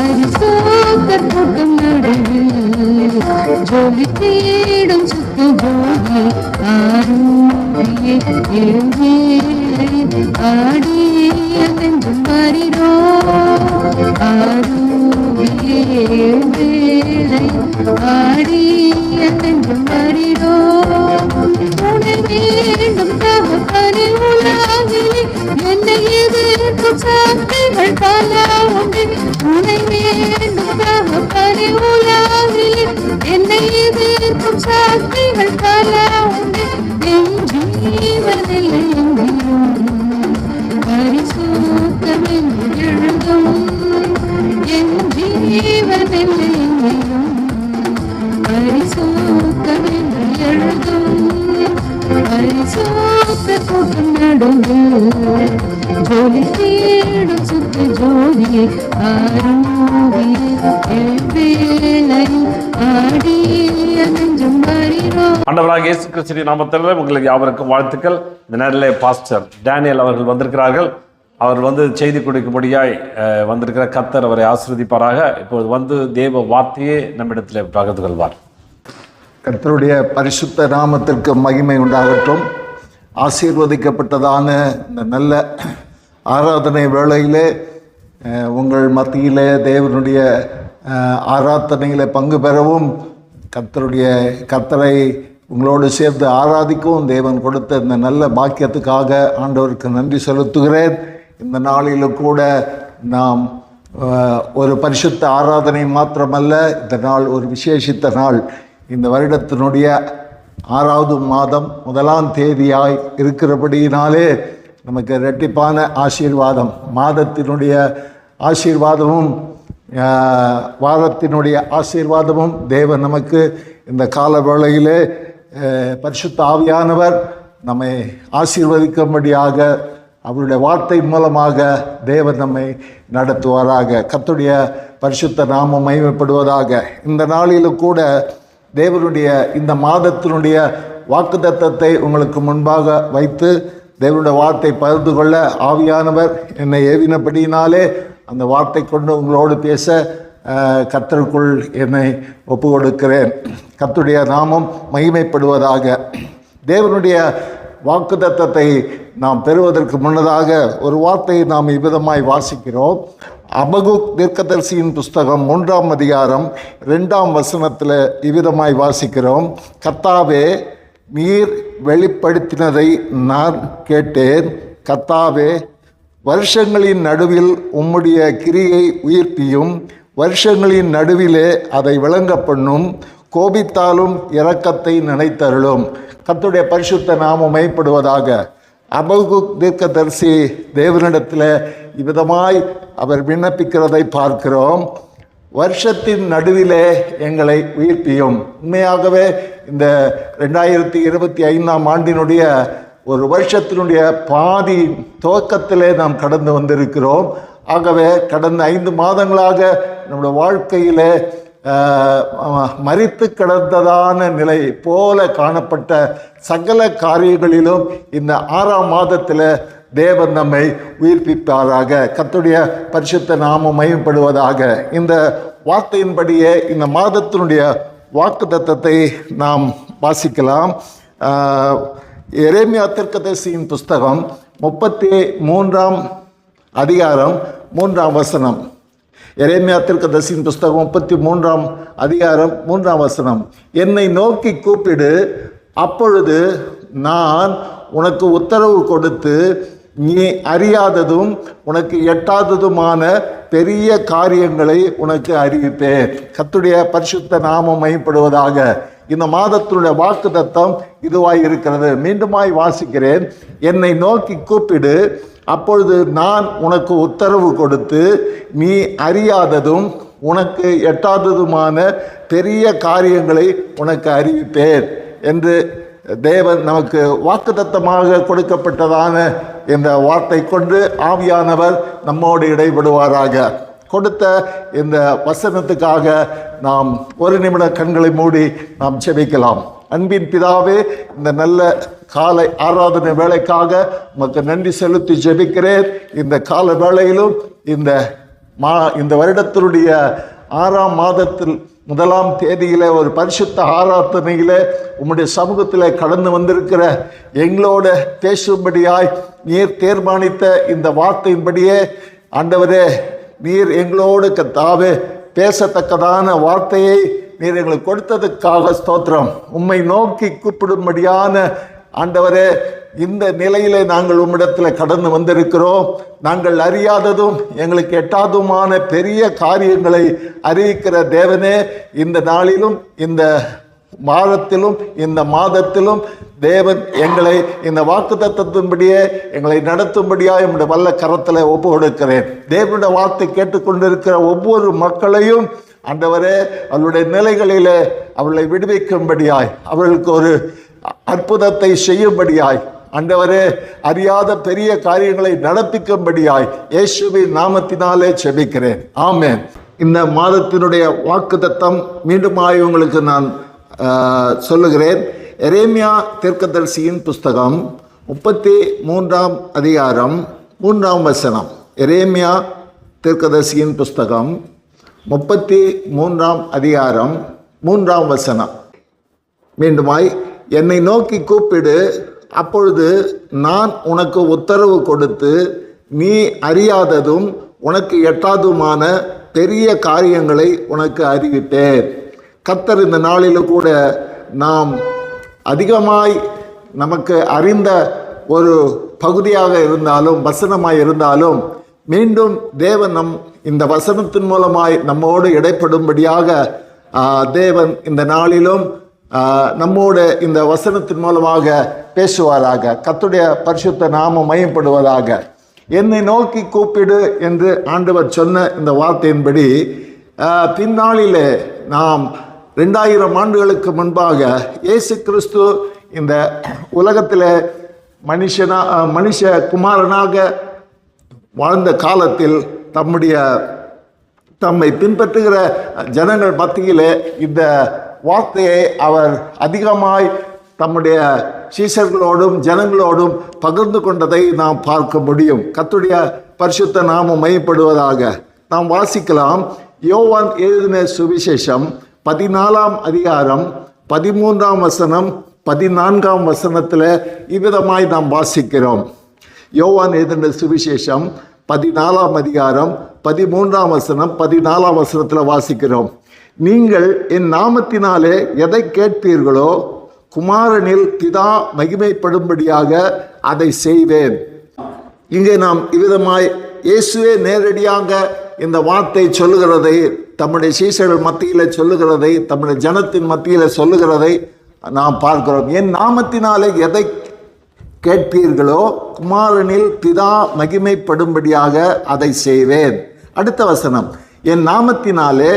பரிசோத்தர் கூட்டம் நடுவில் ஜோலி தேடும் சுத்து ஜோதி ஆரூரியே எழுவே ஆடிய நெஞ்சும் மாறிடோ ஆரூரியே எழுவேளை ஆடிய நெஞ்சும் மாறிடோ உனை வேண்டும் தகப்பனே உலகிலே என்னை எதிர்க்கும் சாட்சிகள் பல உண்டு உனை வேண்டும் தகப்பனே உலகிலே என்னை எதிர்க்கும் சாட்சிகள் பல உண்டு என் ஜீவனில் எங்கிலும் பரிசுத்தம் என்று எழுதும் என் ஜீவனில் எங்கிலும் பரிசுத்தம் என்று எழுதும் பரிசுத்த கூட்டம் நடுவில் ஜோலி தேடும் சுத்து ஜோதியை ஆண்டவராகிய இயேசு கிறிஸ்துவின் நாமத்தில் உங்களுக்கு யாவருக்கும் வாழ்த்துக்கள். இந்த நேரில் பாஸ்டர் டேனியல் அவர்கள் வந்திருக்கிறார்கள். அவர் செய்தி கொடுக்கும்படியாய் வந்திருக்கிற கர்த்தர் அவரை ஆசீர்வதிப்பாராக. இப்போது தேவ வார்த்தையே நம்மிடத்தில் பகிர்ந்து கொள்வார். கர்த்தருடைய பரிசுத்த நாமத்திற்கு மகிமை உண்டாகட்டும். ஆசீர்வதிக்கப்பட்டதான இந்த நல்ல ஆராதனை வேளையிலே உங்கள் மத்தியிலே தேவனுடைய ஆராதனையிலே பங்கு பெறவும் கர்த்தரை உங்களோடு சேர்ந்து ஆராதிக்கவும் தேவன் கொடுத்த இந்த நல்ல பாக்கியத்துக்காக ஆண்டவருக்கு நன்றி செலுத்துகிறேன். இந்த நாளிலும் கூட நாம் ஒரு பரிசுத்த ஆராதனை மாத்திரமல்ல, இந்த நாள் ஒரு விசேஷித்த நாள். இந்த வருடத்தினுடைய 6வது மாதம் 1ஆம் தேதியாய் இருக்கிறபடியினாலே நமக்கு இரட்டிப்பான ஆசீர்வாதம், மாதத்தினுடைய ஆசீர்வாதமும் வாரத்தினுடைய ஆசீர்வாதமும் தேவன் நமக்கு இந்த கால வேளையிலே பரிசுத்த ஆவியானவர் நம்மை ஆசீர்வதிக்கும்படியாக அவருடைய வார்த்தை மூலமாக தேவன் நம்மை நடத்துவாராக. கர்த்தருடைய பரிசுத்த நாமம் மகிமைப்படுவதாக. இந்த நாளிலும் கூட தேவனுடைய இந்த மாதத்தினுடைய வாக்குத்தத்தத்தை உங்களுக்கு முன்பாக வைத்து தேவனுடைய வார்த்தை பகிர்ந்து கொள்ள ஆவியானவர் என்னை ஏவினபடியினாலே அந்த வார்த்தை கொண்டு உங்களோடு பேச கர்த்தருக்குள் என்னை ஒப்பு கொடுக்கிறேன். கர்த்தருடைய நாமம் மகிமைப்படுவதாக. தேவனுடைய வாக்குத்தத்தத்தை நாம் பெறுவதற்கு முன்னதாக ஒரு வார்த்தையை நாம் இவ்விதமாய் வாசிக்கிறோம். அபகுக் தீர்க்கதரிசியின் புஸ்தகம் 3ஆம் அதிகாரம் 2ஆம் வசனத்தில் இவ்விதமாய் வாசிக்கிறோம். கர்த்தாவே, நீர் வெளிப்படுத்தினதை நான் கேட்டேன். கர்த்தாவே, வருஷங்களின் நடுவில் உம்முடைய கிரியை உயிர்ப்பியும், வருஷங்களின் நடுவிலே அதை விளங்க பண்ணும், கோபித்தாலும் இரக்கத்தை நினைத்தருளும். கர்த்தருடைய பரிசுத்த நாமம் மகிமைப்படுவதாக. அபகுக் தீர்க்கதரிசி தேவனிடத்தில் இவ்விதமாய் அவர் விண்ணப்பிக்கிறதை பார்க்கிறோம். வருஷத்தின் நடுவிலே எங்களை உயிர்ப்பியும். உண்மையாகவே இந்த 2025ஆம் ஆண்டினுடைய ஒரு வருஷத்தினுடைய பாதி துவக்கத்திலே நாம் கடந்து வந்திருக்கிறோம். ஆகவே கடந்த 5 மாதங்களாக நம்முடைய வாழ்க்கையிலே மரித்து கிடந்ததான நிலை போல காணப்பட்ட சகல காரியங்களிலும் இந்த 6ஆம் மாதத்தில் தேவன் நம்மை உயிர்ப்பிப்பாராக. கர்த்தருடைய பரிசுத்த நாமம் மகிமைப்படுவதாக. இந்த வார்த்தையின்படியே இந்த மாதத்தினுடைய வாக்குத்தத்தத்தை நாம் வாசிக்கலாம். எரேமியா தீர்க்கதரிசியின் புஸ்தகம் 33ஆம் அதிகாரம் 3ஆம் வசனம். எரேமியா தீர்க்கதரிசியின் புஸ்தகம் 33ஆம் அதிகாரம் 3ஆம் வசனம். என்னை நோக்கி கூப்பிடு, அப்பொழுது நான் உனக்கு உத்தரவு கொடுத்து நீ அறியாததும் உனக்கு எட்டாததுமான பெரிய காரியங்களை உனக்கு அறிவிப்பேன். கர்த்தருடைய பரிசுத்த நாமம் மகிமைப்படுவதாக. இந்த மாதத்தினுடைய வாக்குத்தத்தம் இதுவாய் இருக்கிறது. மீண்டுமாய் வாசிக்கிறேன். என்னை நோக்கி கூப்பிடு, அப்பொழுது நான் உனக்கு உத்தரவு கொடுத்து நீ அறியாததும் உனக்கு எட்டாததுமான பெரிய காரியங்களை உனக்கு அறிவிப்பேன் என்று தேவன் நமக்கு வாக்குத்தத்தமாக கொடுக்கப்பட்டதான இந்த வார்த்தை கொண்டு ஆவியானவர் நம்மோடு இடைபடுவாராக. கொடுத்த இந்த வசனத்துக்காக நாம் ஒரு நிமிட கண்களை மூடி நாம் ஜெபிக்கலாம். அன்பின் பிதாவே, இந்த நல்ல காலை ஆராதனை வேலைக்காக உமக்கு நன்றி செலுத்தி ஜெபிக்கிறேன். இந்த கால வேளையிலும் இந்த இந்த வருடத்தினுடைய 6ஆம் மாதத்தில் 1ஆம் தேதியிலே ஒரு பரிசுத்த ஆராதனையிலே உம்முடைய சமூகத்திலே கடந்து வந்திருக்கிற எங்களோட பேசும்படியாய் நீர் தீர்மானித்த இந்த வார்த்தையின்படியே ஆண்டவரே, நீர் எங்களோடு கர்த்தாவே பேசத்தக்கதான வார்த்தையை நீர் எங்களுக்கு கொடுத்ததுக்காக ஸ்தோத்திரம். உம்மை நோக்கி கூப்பிடும்படியான ஆண்டவரே, இந்த நிலையிலே நாங்கள் உம்மிடத்தில் கடந்து வந்திருக்கிறோம். நாங்கள் அறியாததும் எங்களுக்கு எட்டாததுமான பெரிய காரியங்களை அறிவிக்கிற தேவனே, இந்த நாளிலும் இந்த வாரத்திலும் இந்த மாதத்திலும் தேவன் எங்களை இந்த வாக்குத்தத்தத்தின்படியே எங்களை நடத்தும்படியாக என்னுடைய வல்ல கரத்தில் ஒப்பு கொடுக்கிறேன். தேவனுடைய வார்த்தை கேட்டுக்கொண்டிருக்கிற ஒவ்வொரு மக்களையும் ஆண்டவரே, அவருடைய நிலைகளிலே அவர்களை விடுவிக்கும்படியாய், அவர்களுக்கு ஒரு அற்புதத்தை செய்யும்படியாய், ஆண்டவரே அறியாத பெரிய காரியங்களை நடப்பிக்கும்படியாய் இயேசுவின் நாமத்தினாலே ஜெபிக்கிறேன். ஆமென். இந்த மாதத்தினுடைய வாக்குத்தத்தம் மீண்டுமாய் உங்களுக்கு நான் சொல்லுகிறேன். எரேமியா தீர்க்கதரிசியின் புஸ்தகம் 33ஆம் அதிகாரம் 3ஆம் வசனம். எரேமியா தீர்க்கதரிசியின் புஸ்தகம் 33ஆம் அதிகாரம் 3ஆம் வசனம். மீண்டுமாய், என்னை நோக்கி கூப்பிடு, அப்பொழுது நான் உனக்கு உத்தரவு கொடுத்து நீ அறியாததும் உனக்கு எட்டாதுமான பெரிய காரியங்களை உனக்கு அறிவிப்பேன். கர்த்தர் இந்த நாளில் கூட நாம் அதிகமாய் நமக்கு அறிந்த ஒரு பகுதியாக இருந்தாலும் வசனமாய் இருந்தாலும் மீண்டும் தேவன் இந்த வசனத்தின் மூலமாய் நம்மோடு இடைப்படும்படியாக தேவன் இந்த நாளிலும் நம்மோடு இந்த வசனத்தின் மூலமாக பேசுவாராக. கர்த்தருடைய பரிசுத்த நாமம் மையப்படுவதாக. என்னை நோக்கி கூப்பிடு என்று ஆண்டவர் சொன்ன இந்த வார்த்தையின்படி பின்னாளிலே நாம் 2000 ஆண்டுகளுக்கு முன்பாக இயேசு கிறிஸ்து இந்த உலகத்தில் மனுஷ குமாரனாக வாழ்ந்த காலத்தில் தம்மை பின்பற்றுகிற ஜனங்கள் மத்தியிலே இந்த வார்த்தையை அவர் அதிகமாய் தம்முடைய சீஷர்களோடும் ஜனங்களோடும் பகிர்ந்து கொண்டதை நாம் பார்க்க முடியும். கர்த்தருடைய பரிசுத்த நாமம் மையப்படுவதாக. நாம் வாசிக்கலாம். யோவான் எழுதின சுவிசேஷம் 14ஆம் அதிகாரம் 13ஆம் வசனம் 14ஆம் வசனத்தில் இவ்விதமாய் நாம் வாசிக்கிறோம். யோவான் எழுதின சுவிசேஷம் 14ஆம் அதிகாரம் 13ஆம் வசனம் 14ஆம் வசனத்தில் வாசிக்கிறோம். நீங்கள் என் நாமத்தினாலே எதை கேட்பீர்களோ குமாரனில் பிதா மகிமைப்படும்படியாக அதை செய்வேன். இங்கே நாம் இவ்விதமாய் இயேசுவே நேரடியாக இந்த வார்த்தை சொல்லுகிறதை, தம்முடைய சீஷர்கள் மத்தியில் சொல்லுகிறதை, தம்முடைய ஜனத்தின் மத்தியில் சொல்லுகிறதை நாம் பார்க்கிறோம். என் நாமத்தினாலே எதை கேட்பீர்களோ குமாரனில் பிதா மகிமைப்படும்படியாக அதை செய்வேன். அடுத்த வசனம், என் நாமத்தினாலே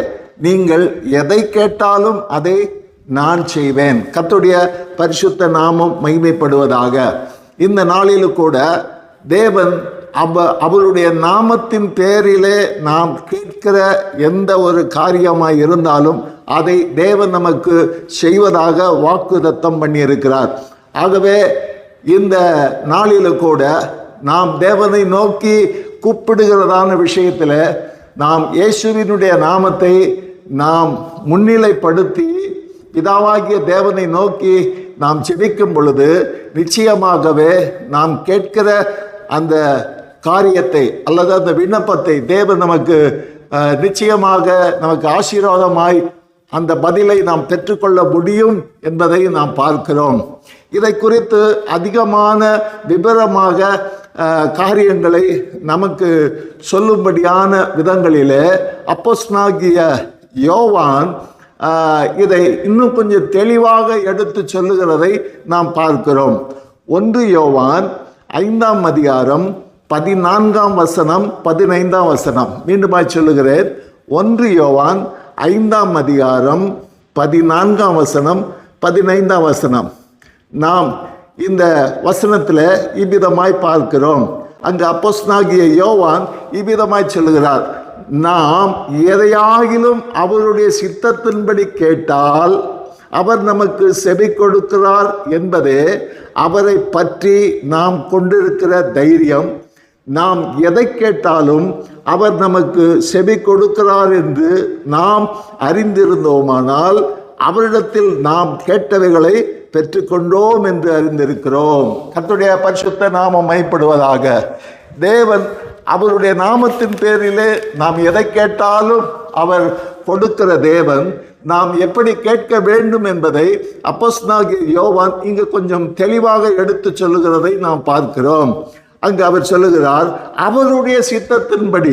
நீங்கள் எதை கேட்டாலும் அதை நான் செய்வேன். கர்த்தருடைய பரிசுத்த நாமம் மகிமைப்படுவதாக. இந்த நாளில் கூட தேவன் அவருடைய நாமத்தின் பேரிலே நாம் கேட்கிற எந்த ஒரு காரியமாய் இருந்தாலும் அதை தேவன் நமக்கு செய்வதாக வாக்குத்தத்தம் பண்ணியிருக்கிறார். ஆகவே இந்த நாளில் கூட நாம் தேவனை நோக்கி கூப்பிடுகிறதான விஷயத்தில் நாம் இயேசுவினுடைய நாமத்தை நாம் முன்னிலைப்படுத்தி பிதாவாகிய தேவனை நோக்கி நாம் ஜெபிக்கும் பொழுது நிச்சயமாகவே நாம் கேட்கிற அந்த காரியத்தை அல்லது அந்த விண்ணப்பத்தை தேவன் நமக்கு நிச்சயமாக நமக்கு ஆசீர்வாதமாய் அந்த பதிலை நாம் பெற்றுக்கொள்ள முடியும் என்பதை நாம் பார்க்கிறோம். இதை குறித்து அதிகமான விபரமாக காரியங்களை நமக்கு சொல்லும்படியான விதங்களிலே அப்போஸ்தலனாகிய யோவான் இதை இன்னும் கொஞ்சம் தெளிவாக எடுத்து சொல்லுகிறதை நாம் பார்க்கிறோம். 1 யோவான் 5ஆம் அதிகாரம் 14ஆம் வசனம் 15ஆம் வசனம். மீண்டுமாய் சொல்லுகிறேன். 1 யோவான் 5ஆம் அதிகாரம் 14ஆம் வசனம் 15ஆம் வசனம். நாம் இந்த வசனத்தில் இவ்விதமாய் பார்க்கிறோம். அங்கு அப்போஸ்தலனாகிய யோவான் இவ்விதமாய் சொல்லுகிறார், நாம் எதையாகிலும் அவருடைய சித்தத்தின்படி கேட்டால் அவர் நமக்கு செவி கொடுக்கிறார் என்பதே அவரை பற்றி நாம் கொண்டிருக்கிற தைரியம். நாம் எதை கேட்டாலும் அவர் நமக்கு செவி கொடுக்கிறார் என்று நாம் அறிந்திருந்தோமானால் அவரிடத்தில் நாம் கேட்டவைகளை பெற்றுக்கொண்டோம் என்று அறிந்திருக்கிறோம். கர்த்தருடைய பரிசுத்த நாமம் மைப்படுவதாக. தேவன் அவருடைய நாமத்தின் பேரிலே நாம் எதை கேட்டாலும் அவர் கொடுக்கிற தேவன். நாம் எப்படி கேட்க வேண்டும் என்பதை அப்போஸ்தலனாகிய யோவான் இங்கு கொஞ்சம் தெளிவாக எடுத்து சொல்லுகிறதை நாம் பார்க்கிறோம். அங்கு அவர் சொல்லுகிறார், அவருடைய சித்தத்தின்படி,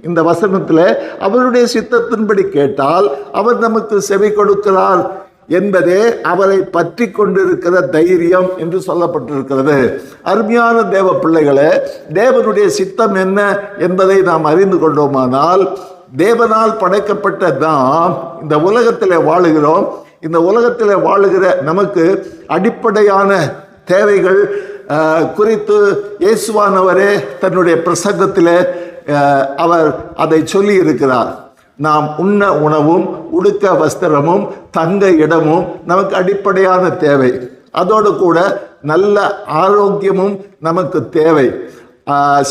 இந்த வசனத்தில் அவருடைய சித்தத்தின்படி கேட்டால் அவர் நமக்கு செவி கொடுக்கிறார் என்பதே அவரை பற்றி கொண்டிருக்கிற தைரியம் என்று சொல்லப்பட்டிருக்கிறது. அருமையான தேவ பிள்ளைகளே, தேவனுடைய சித்தம் என்ன என்பதை நாம் அறிந்து கொண்டோமானால், தேவனால் படைக்கப்பட்ட நாம் இந்த உலகத்தில் வாழுகிறோம். இந்த உலகத்தில் வாழுகிற நமக்கு அடிப்படையான தேவைகள் குறித்து இயேசுவானவரே தன்னுடைய பிரசங்கத்தில் அவர் அதை சொல்லி இருக்கிறார். நாம் உண்ண உணவும் உடுக்க வஸ்திரமும் தங்க இடமும் நமக்கு அடிப்படையான தேவை. அதோடு கூட நல்ல ஆரோக்கியமும் நமக்கு தேவை.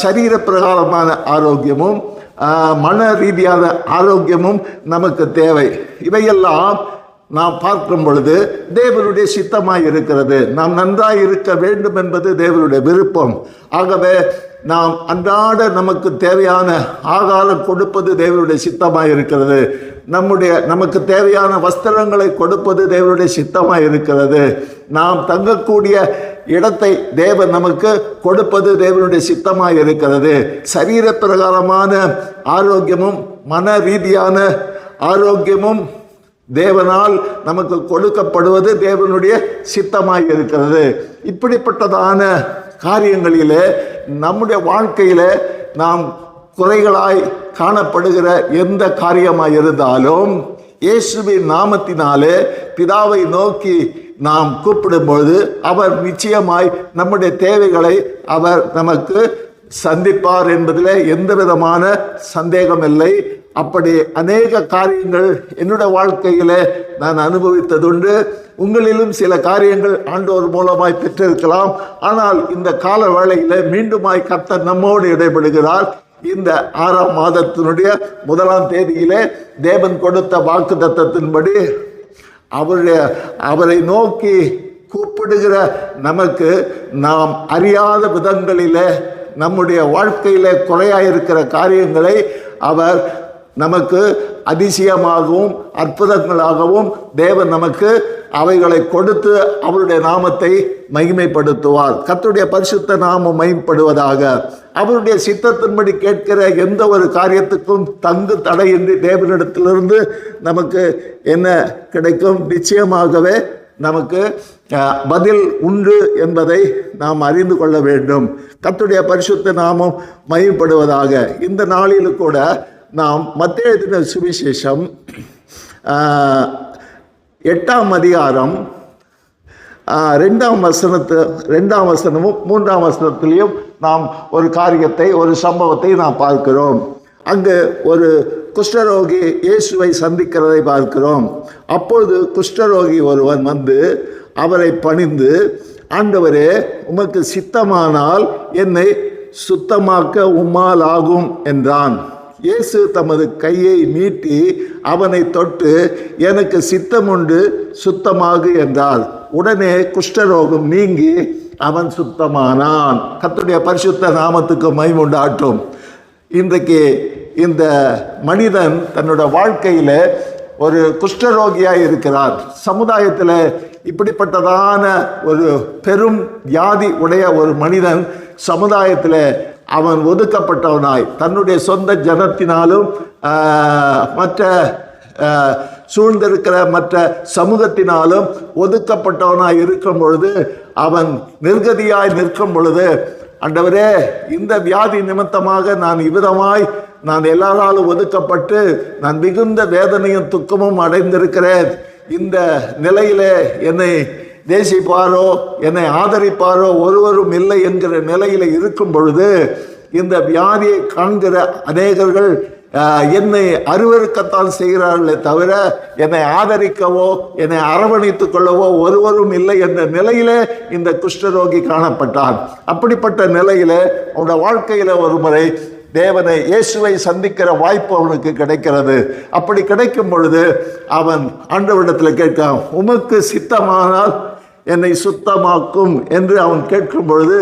சரீர பிரகாரமான ஆரோக்கியமும் மன ரீதியான ஆரோக்கியமும் நமக்கு தேவை. இவையெல்லாம் நாம் பார்க்கும் பொழுது தேவனுடைய சித்தமாய் இருக்கிறது. நாம் நன்றாய் இருக்க வேண்டும் என்பது தேவனுடைய விருப்பம். ஆகவே நாம் அன்றாட நமக்கு தேவையான ஆகாரம் கொடுப்பது தேவனுடைய சித்தமாய் இருக்கிறது. நமக்கு தேவையான வஸ்திரங்களை கொடுப்பது தேவனுடைய சித்தமாய் இருக்கிறது. நாம் தங்கக்கூடிய இடத்தை தேவன் நமக்கு கொடுப்பது தேவனுடைய சித்தமாய் இருக்கிறது. சரீர பிரகாரமான ஆரோக்கியமும் மன ரீதியான ஆரோக்கியமும் தேவனால் நமக்கு கொடுக்கப்படுவது தேவனுடைய சித்தமாய் இருக்கிறது. இப்படிப்பட்டதான காரியங்களிலே நம்முடைய வாழ்க்கையில நாம் குறைகளாய் காணப்படுகிற எந்த காரியமாய் இருந்தாலும் இயேசுவின் நாமத்தினாலே பிதாவை நோக்கி நாம் கூப்பிடும்பொழுது அவர் நிச்சயமாய் நம்முடைய தேவைகளை அவர் நமக்கு சந்திப்பார் என்பதில் எந்த விதமான சந்தேகம் இல்லை. அப்படி அநேக காரியங்கள் என்னுடைய வாழ்க்கையில நான் அனுபவித்ததுண்டு. உங்களிலும் சில காரியங்கள் ஆண்டவர் மூலமாய் பெற்றிருக்கலாம். ஆனால் இந்த கால வேளையில மீண்டுமாய் கர்த்தர் நம்மோடு இடைபடுகிறார். இந்த 6ஆம் மாதத்தினுடைய 1ஆம் தேதியிலே தேவன் கொடுத்த வாக்குத்தத்தத்தின்படி அவரை நோக்கி கூப்பிடுகிற நமக்கு நாம் அறியாத விதங்களிலே நம்முடைய வாழ்க்கையில குறையாயிருக்கிற காரியங்களை அவர் நமக்கு அதிசயமாகவும் அற்புதங்களாகவும் தேவன் நமக்கு அவைகளை கொடுத்து அவருடைய நாமத்தை மகிமைப்படுத்துவார். கர்த்தருடைய பரிசுத்த நாமம் மகிமைப்படுவதாக. அவருடைய சித்தத்தின்படி கேட்கிற எந்த ஒரு காரியத்துக்கும் தங்கு தடையின்றி தேவனிடத்திலிருந்து நமக்கு என்ன கிடைக்கும்? நிச்சயமாகவே நமக்கு பதில் உண்டு என்பதை நாம் அறிந்து கொள்ள வேண்டும். கர்த்தருடைய பரிசுத்த நாமம் மகிமைப்படுவதாக. இந்த நாளில் கூட நாம் மத்தேயு எழுதின சுவிசேஷம் 8ஆம் அதிகாரம் 2ஆம் வசனமும் 3ஆம் வசனத்திலையும் நாம் ஒரு காரியத்தை, ஒரு சம்பவத்தை நாம் பார்க்கிறோம். அங்கு ஒரு குஷ்டரோகி இயேசுவை சந்திக்கிறதை பார்க்கிறோம். அப்பொழுது குஷ்டரோகி ஒருவன் வந்து அவரை பணிந்து, ஆண்டவரே, உமக்கு சித்தமானால் என்னை சுத்தமாக்க உம்மால் ஆகும் என்றான். இயேசு தமது கையை நீட்டி அவனை தொட்டு, எனக்கு சித்தமுண்டு, சுத்தமாகு என்றார். உடனே குஷ்டரோகம் நீங்கி அவன் சுத்தமானான். கர்த்தருடைய பரிசுத்த நாமத்துக்கு மகிமை உண்டாகட்டும். இன்றைக்கு இந்த மனிதன் தன்னோட வாழ்க்கையில் ஒரு குஷ்டரோகியாக இருக்கிறார். சமுதாயத்தில் இப்படிப்பட்டதான ஒரு பெரும் வியாதி உடைய ஒரு மனிதன் சமுதாயத்தில் அவன் ஒதுக்கப்பட்டவனாய், தன்னுடைய சொந்த ஜனத்தினாலும் மற்ற சூழ்ந்திருக்கிற மற்ற சமூகத்தினாலும் ஒதுக்கப்பட்டவனாய் இருக்கும் பொழுது, அவன் நிர்கதியாய் நிற்கும் பொழுது, ஆண்டவரே, இந்த வியாதி நிமித்தமாக நான் எல்லாராலும் ஒதுக்கப்பட்டு நான் மிகுந்த வேதனையும் துக்கமும் அடைந்திருக்கிறேன். இந்த நிலையிலே என்னை நேசிப்பாரோ என்னை ஆதரிப்பாரோ ஒருவரும் இல்லை என்கிற நிலையில் இருக்கும் பொழுது, இந்த வியாதியை காண்கிற அநேகர்கள் என்னை அருவருக்கத்தான் செய்கிறார்களே தவிர என்னை ஆதரிக்கவோ என்னை அரவணைத்துக் கொள்ளவோ ஒருவரும் இல்லை என்ற நிலையிலே இந்த குஷ்டரோகி காணப்பட்டான். அப்படிப்பட்ட நிலையிலே அவனுடைய வாழ்க்கையில ஒரு முறை தேவனை இயேசுவை சந்திக்கிற வாய்ப்பு அவனுக்கு கிடைக்கிறது. அப்படி கிடைக்கும் பொழுது அவன் ஆண்டவரிடத்தில் கேட்கான், உமக்கு சித்தமானால் என்னை சுத்தமாக்கும் என்று அவன் கேட்கும் பொழுது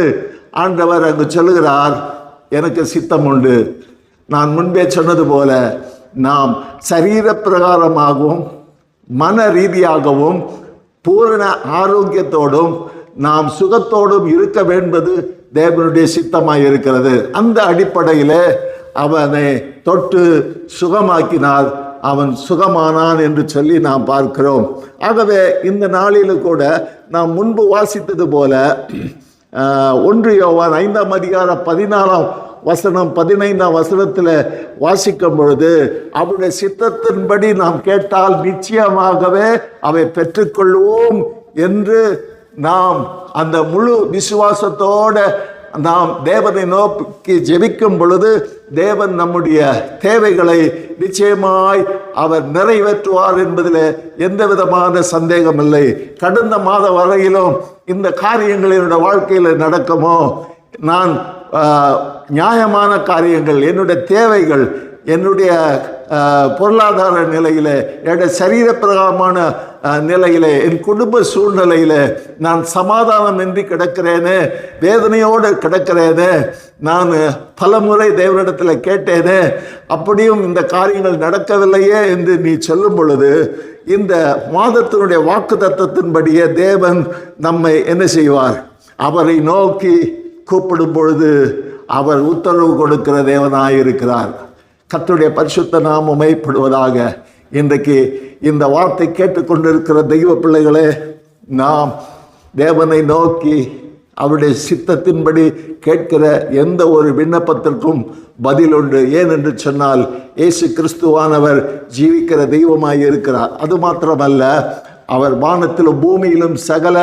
ஆண்டவர் அங்கு சொல்லுகிறார், எனக்கு சித்தம் உண்டு. நான் முன்பே சொன்னது போல நாம் சரீர பிரகாரமாகவும் மன ரீதியாகவும் பூரண ஆரோக்கியத்தோடும் நாம் சுகத்தோடும் இருக்க வேண்டுவது தேவனுடைய சித்தமாய் இருக்கிறது. அந்த அடிப்படையில் அவனை தொட்டு சுகமாக்கினார், அவன் சுகமானான் என்று சொல்லி நாம் பார்க்கிறோம். ஆகவே இந்த நாளில் கூட நாம் முன்பு வாசித்தது போல 1 யோவான் 5ஆம் அதிகாரம் 14ஆம் வசனம் 15ஆம் வசனத்தில் வாசிக்கும் பொழுது அவருடைய சித்தத்தின்படி நாம் கேட்டால் நிச்சயமாகவே அவை பெற்றுக்கொள்வோம் என்று நாம் அந்த முழு விசுவாசத்தோட நாம் தேவனை நோக்கி ஜெபிக்கும் பொழுது தேவன் நம்முடைய தேவைகளை நிச்சயமாய் அவர் நிறைவேற்றுவார் என்பதில் எந்த விதமான சந்தேகம் இல்லை. கடந்த மாத வரையிலும் இந்த காரியங்கள் என்னுடைய வாழ்க்கையில் நடக்குமோ, நான் நியாயமான காரியங்கள், என்னுடைய தேவைகள், என்னுடைய பொருளாதார நிலையில், என்னுடைய சரீரப்பிரகாரமான நிலையில், என் குடும்ப சூழ்நிலையில் நான் சமாதானமின்றி கிடக்கிறேனே, வேதனையோடு கிடக்கிறேனே, நான் பலமுறை தேவனிடத்தில் கேட்டேனே, அப்படியும் இந்த காரியங்கள் நடக்கவில்லையே என்று நீ சொல்லும் பொழுது இந்த மாதத்தினுடைய வாக்கு தத்தத்தின்படியே தேவன் நம்மை என்ன செய்வார்? அவரை நோக்கி கூப்பிடும் பொழுது அவர் உத்தரவு கொடுக்கிற தேவனாயிருக்கிறார். கர்த்தருடைய பரிசுத்த நாமம் மகிமைப்படுவதாக. இன்றைக்கு இந்த வார்த்தை கேட்டுக்கொண்டிருக்கிற தெய்வ பிள்ளைகளே, நாம் தேவனை நோக்கி அவருடைய சித்தத்தின்படி கேட்கிற எந்த ஒரு விண்ணப்பத்திற்கும் பதில் உண்டு. ஏன் என்று சொன்னால் இயேசு கிறிஸ்துவானவர் ஜீவிக்கிற தெய்வமாய் இருக்கிறார். அது மாத்திரமல்ல, அவர் வானத்திலும் பூமியிலும் சகல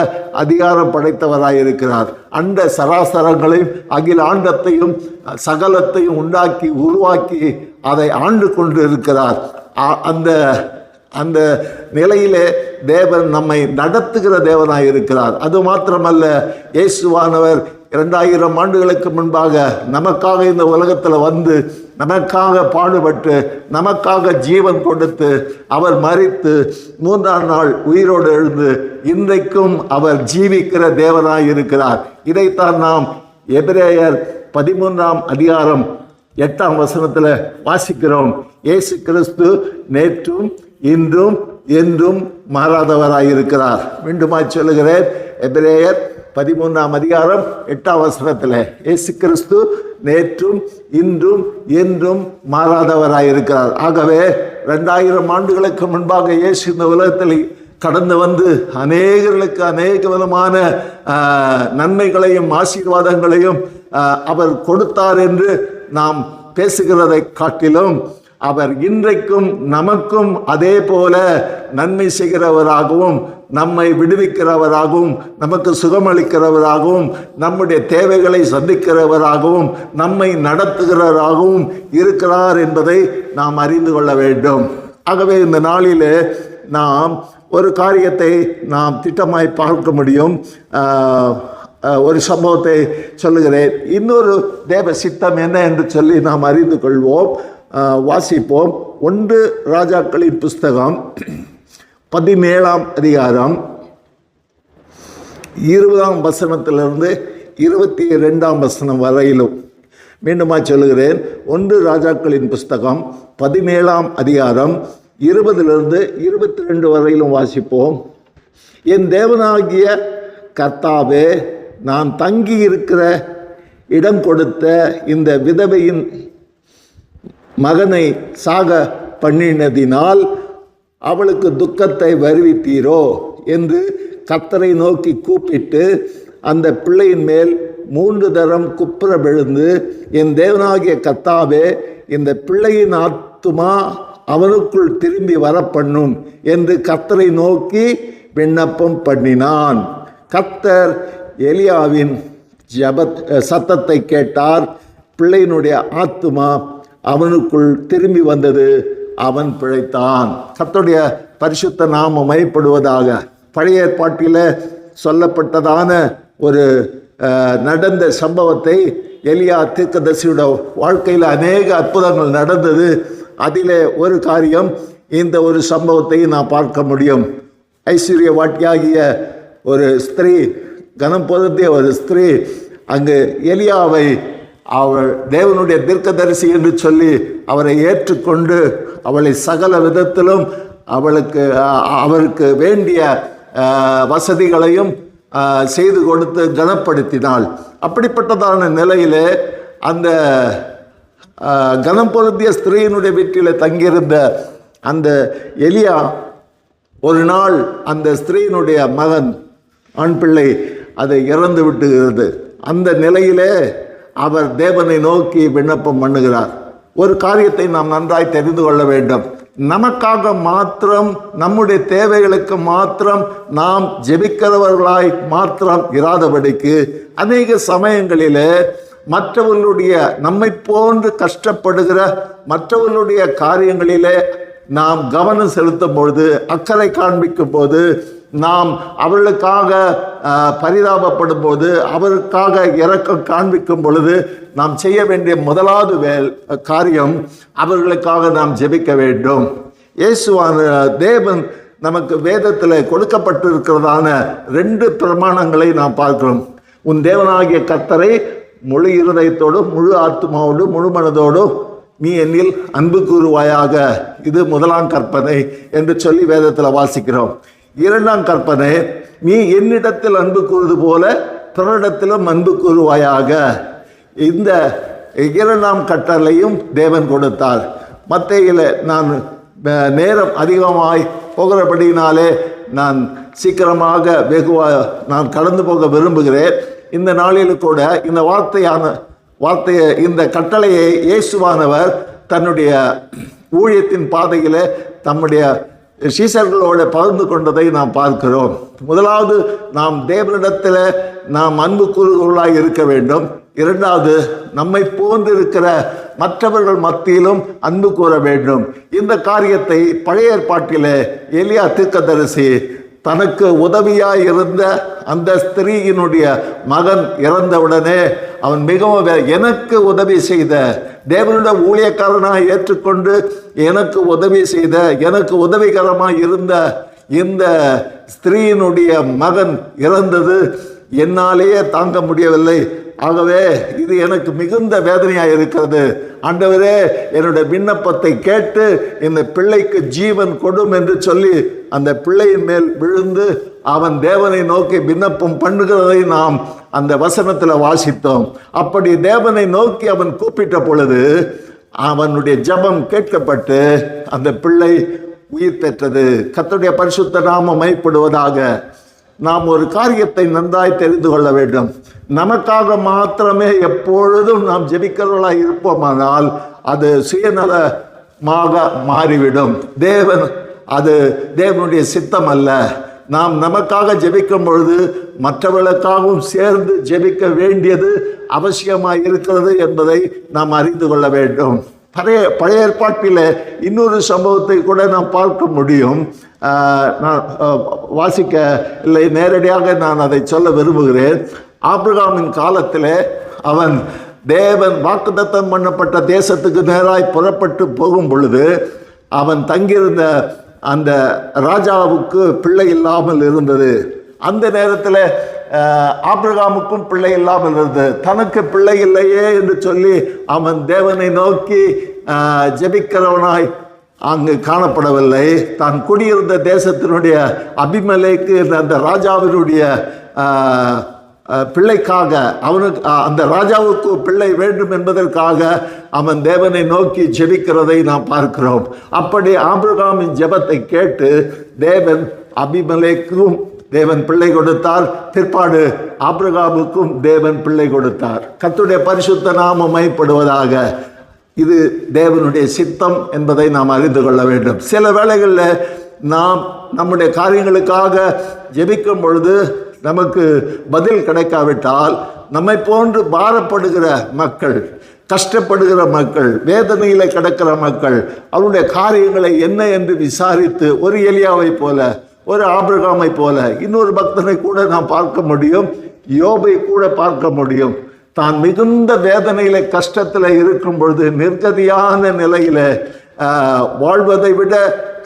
அதிகாரம் படைத்தவராயிருக்கிறார். அண்ட சராசரங்களையும் அகில ஆண்டத்தையும் சகலத்தையும் உண்டாக்கி உருவாக்கி அதை ஆண்டு கொண்டு இருக்கிறார். அந்த நிலையிலே தேவன் நம்மை நடத்துகிற தேவனாய் இருக்கிறார். அது மாத்திரமல்ல, இயேசுவானவர் 2000 ஆண்டுகளுக்கு முன்பாக நமக்காக இந்த உலகத்தில் வந்து நமக்காக பாடுபட்டு நமக்காக ஜீவன் கொடுத்து அவர் மரித்து 3ஆம் நாள் உயிரோடு எழுந்து இன்றைக்கும் அவர் ஜீவிக்கிற தேவனாய் இருக்கிறார். இதைத்தான் நாம் எபிரேயர் 13ஆம் அதிகாரம் 8ஆம் வசனத்தில் வாசிக்கிறோம். இயேசு கிறிஸ்து நேற்றும் இன்றும் என்றும் மாறாதவராயிருக்கிறார். மீண்டுமாய் சொல்லுகிறேன், எபிரேயர் 13ஆம் அதிகாரம் 8ஆம் வசனத்தில் இயேசு கிறிஸ்து நேற்றும் இன்றும் என்றும் மாறாதவராயிருக்கிறார். ஆகவே 2000 ஆண்டுகளுக்கு முன்பாக இயேசு இந்த உலகத்தில் கடந்து வந்து அநேகர்களுக்கு அநேக விதமான நன்மைகளையும் ஆசீர்வாதங்களையும் அவர் கொடுத்தார் என்று நாம் பேசுகிறதை காட்டிலும் அவர் இன்றைக்கும் நமக்கும் அதே போல நன்மை செய்கிறவராகவும் நம்மை விடுவிக்கிறவராகவும் நமக்கு சுகமளிக்கிறவராகவும் நம்முடைய தேவைகளை சந்திக்கிறவராகவும் நம்மை நடத்துகிறவராகவும் இருக்கிறார் என்பதை நாம் அறிந்து கொள்ள வேண்டும். ஆகவே இந்த நாளிலே நாம் ஒரு காரியத்தை நாம் திட்டமாய் பார்க்க முடியும். ஒரு சம்பவத்தை சொல்லுகிறேன். இன்னொரு தேவ சித்தம் என்ன என்று சொல்லி நாம் அறிந்து கொள்வோம். வாசிப்போம். 1 ராஜாக்களின் புஸ்தகம் 17ஆம் அதிகாரம் 20ஆம் வசனத்திலிருந்து 22ஆம் வசனம் வரையிலும். மீண்டுமா சொல்லுகிறேன். 1 ராஜாக்களின் புஸ்தகம் 17ஆம் அதிகாரம் 20லிருந்து 22 வரையிலும் வாசிப்போம். என் தேவனாகிய கர்த்தாவே, நான் தங்கி இருக்கிற இடம் கொடுத்த இந்த விதவையின் மகனை சாக பண்ணினதினால் அவளுக்கு துக்கத்தை வருவித்தீரோ என்று கர்த்தரை நோக்கி கூப்பிட்டு அந்த பிள்ளையின் மேல் 3 தரம் குப்புற விழுந்து, என் தேவனாகிய கர்த்தாவே, இந்த பிள்ளையின் ஆத்துமா அவனுக்குள் திரும்பி வரப்பண்ணும் என்று கர்த்தரை நோக்கி விண்ணப்பம் பண்ணினான். கர்த்தர் எலியாவின் சத்தத்தை கேட்டார். பிள்ளையினுடைய ஆத்துமா அவனுக்குள் திரும்பி வந்தது, அவன் பிழைத்தான். கர்த்தருடைய பரிசுத்த நாமம் மகிமைப்படுவதாக. பழைய ஏற்பாட்டில் சொல்லப்பட்டதான ஒரு நடந்த சம்பவத்தை எலியா தீர்க்கதரிசியோட வாழ்க்கையில் அநேக அற்புதங்கள் நடந்தது. அதிலே ஒரு காரியம், இந்த ஒரு சம்பவத்தை நான் பார்க்க முடியும். ஐஸ்வர்யவாட்டியாகிய ஒரு ஸ்திரீ, கனம் பொருந்திய ஒரு ஸ்திரீ அங்கு எலியாவை அவள் தேவனுடைய தீர்க்கதரிசி என்று சொல்லி அவரை ஏற்றுக்கொண்டு அவளை சகல விதத்திலும் அவருக்கு வேண்டிய வசதிகளையும் செய்து கொடுத்து கனப்படுத்தினாள். அப்படிப்பட்டதான நிலையிலே அந்த கனம் பொருந்திய ஸ்திரீயினுடைய வீட்டில் தங்கியிருந்த அந்த எலியா ஒரு நாள் அந்த ஸ்திரீயினுடைய மகன், ஆண் பிள்ளை, அது இறந்து விட்டுகிறது. அந்த நிலையிலே அவர் தேவனை நோக்கி விண்ணப்பம் பண்ணுகிறார். ஒரு காரியத்தை நாம் நன்றாய் தெரிந்து கொள்ள வேண்டும். நமக்காக மாத்திரம், நம்முடைய தேவைகளுக்கு மாத்திரம் நாம் ஜெபிக்கிறவர்களாய் மாத்திரம் இராதபடிக்கு அநேக சமயங்களிலே மற்றவர்களுடைய, நம்மை போன்று கஷ்டப்படுகிற மற்றவர்களுடைய காரியங்களிலே நாம் கவனம் செலுத்தும் பொழுது, அக்கறை காண்பிக்கும் போது, நாம் அவர்களுக்காக பரிதாபப்படும் போது, அவருக்காக இரக்கம் காண்பிக்கும் பொழுது நாம் செய்ய வேண்டிய முதலாவது காரியம் அவர்களுக்காக நாம் ஜெபிக்க வேண்டும். இயேசுவான தேவன் நமக்கு வேதத்தில் கொடுக்கப்பட்டிருக்கிறதான 2 பிரமாணங்களை நாம் பார்க்கிறோம். உன் தேவனாகிய கர்த்தரை முழு இருதயத்தோடும் முழு ஆத்மாவோடும் முழு மனதோடும் நீ என்னில் அன்பு கூறுவாயாக. இது முதலாம் கற்பனை என்று சொல்லி வேதத்தில் வாசிக்கிறோம். 2ஆம் கற்பனை, நீ என்னிடத்தில் அன்பு கூறுவது போல பிறரிடத்திலும் அன்பு கூறுவாயாக. இந்த 2ஆம் கட்டளையும் தேவன் கொடுத்தார். மத்தேயில நான் நேரம் அதிகமாய் போகிறபடினாலே நான் சீக்கிரமாக நான் கடந்து போக விரும்புகிறேன். இந்த நாளில் கூட இந்த வார்த்தையை இந்த கட்டளையை இயேசுவானவர் தன்னுடைய ஊழியத்தின் பாதையில் தம்முடைய சீசர்களோடு பகிர்ந்து கொண்டதை நாம் பார்க்கிறோம். முதலாவது, நாம் தேவனிடத்தில் நாம் அன்பு கூறுகிறவர்களாய் இருக்க வேண்டும். 2வது, நம்மை போன்று இருக்கிற மற்றவர்கள் மத்தியிலும் அன்பு கூற வேண்டும். இந்த காரியத்தை பழைய ஏற்பாட்டிலே எலியா தீர்க்கதரிசி தனக்கு உதவியாய் இருந்த அந்த ஸ்திரீயினுடைய மகன் இறந்தவுடனே அவன் மிகவும் எனக்கு உதவி செய்த, தேவனுடைய ஊழியக்காரனாக ஏற்றுக்கொண்டு எனக்கு உதவி செய்த, எனக்கு உதவிகரமாக இருந்த இந்த ஸ்திரீயினுடைய மகன் இறந்தது என்னாலேயே தாங்க முடியவில்லை. ஆகவே இது எனக்கு மிகுந்த வேதனையாக இருக்கிறது. ஆண்டவரே, என்னுடைய விண்ணப்பத்தை கேட்டு இந்த பிள்ளைக்கு ஜீவன் கொடும் என்று சொல்லி அந்த பிள்ளையின் மேல் விழுந்து அவன் தேவனை நோக்கி விண்ணப்பம் பண்ணுகிறதை நாம் அந்த வசனத்தில் வாசித்தோம். அப்படி தேவனை நோக்கி அவன் கூப்பிட்ட பொழுது அவனுடைய ஜெபம் கேட்கப்பட்டு அந்த பிள்ளை உயிர் பெற்றது. கர்த்தருடைய பரிசுத்த நாமம் மகிமைப்படுவதாக. நாம் ஒரு காரியத்தை நன்றாய் தெரிந்து கொள்ள வேண்டும். நமக்காக மாத்திரமே எப்பொழுதும் நாம் ஜெபிக்கிறவர்களாக இருப்போமானால் அது சுயநலமாக மாறிவிடும். அது தேவனுடைய சித்தம் அல்ல. நாம் நமக்காக ஜெபிக்கும் பொழுது மற்றவர்களுக்காகவும் சேர்ந்து ஜெபிக்க வேண்டியது அவசியமாக இருக்கிறது என்பதை நாம் அறிந்து கொள்ள வேண்டும். பழைய ஏற்பாட்டில் இன்னொரு சம்பவத்தை கூட நாம் பார்க்க முடியும். நான் வாசிக்க இல்லை, நேரடியாக நான் அதை சொல்ல விரும்புகிறேன். ஆபிரகாமின் காலத்தில் அவன் தேவன் வாக்குத்தத்தம் பண்ணப்பட்ட தேசத்துக்கு நேராய் புறப்பட்டு போகும் பொழுது அவன் தங்கியிருந்த அந்த ராஜாவுக்கு பிள்ளை இல்லாமல் இருந்தது. அந்த நேரத்தில் ஆபிரகாமுக்கும் பிள்ளை இல்லாமல் இருந்தது. தனக்கு பிள்ளை இல்லையே என்று சொல்லி அவன் தேவனை நோக்கி ஜெபிக்கிறவனாய் அங்கு காணப்படவில்லை. தான் குடியிருந்த தேசத்தினுடைய அபிமெலேக்கு அந்த ராஜாவினுடைய பிள்ளைக்காக, அவனுக்கு அந்த ராஜாவுக்கு பிள்ளை வேண்டும் என்பதற்காக அவன் தேவனை நோக்கி ஜெபிக்கிறதை நாம் பார்க்கிறோம். அப்படி ஆபிரகாமின் ஜெபத்தை கேட்டு தேவன் அபிமெலேக்கும் தேவன் பிள்ளை கொடுத்தார். பிற்பாடு ஆபிரகாமுக்கும் தேவன் பிள்ளை கொடுத்தார். கர்த்தருடைய பரிசுத்த நாமம் மகிமைப்படுவதாக. இது தேவனுடைய சித்தம் என்பதை நாம் அறிந்து கொள்ள வேண்டும். சில வேளைகளில் நாம் நம்முடைய காரியங்களுக்காக ஜெபிக்கும் பொழுது நமக்கு பதில் கிடைக்காவிட்டால் நம்மை போன்று பாரப்படுகிற மக்கள், கஷ்டப்படுகிற மக்கள், வேதனையில் கிடக்கிற மக்கள், அவருடைய காரியங்களை என்ன என்று விசாரித்து ஒரு எலியாவை போல, ஒரு ஆபிரகாமை போல, இன்னொரு பக்தனை கூட நாம் பார்க்க முடியும், யோபை கூட பார்க்க முடியும். தான் மிகுந்த வேதனையில கஷ்டத்தில் இருக்கும் பொழுது, நிர்கதியான நிலையில வாழ்வதை விட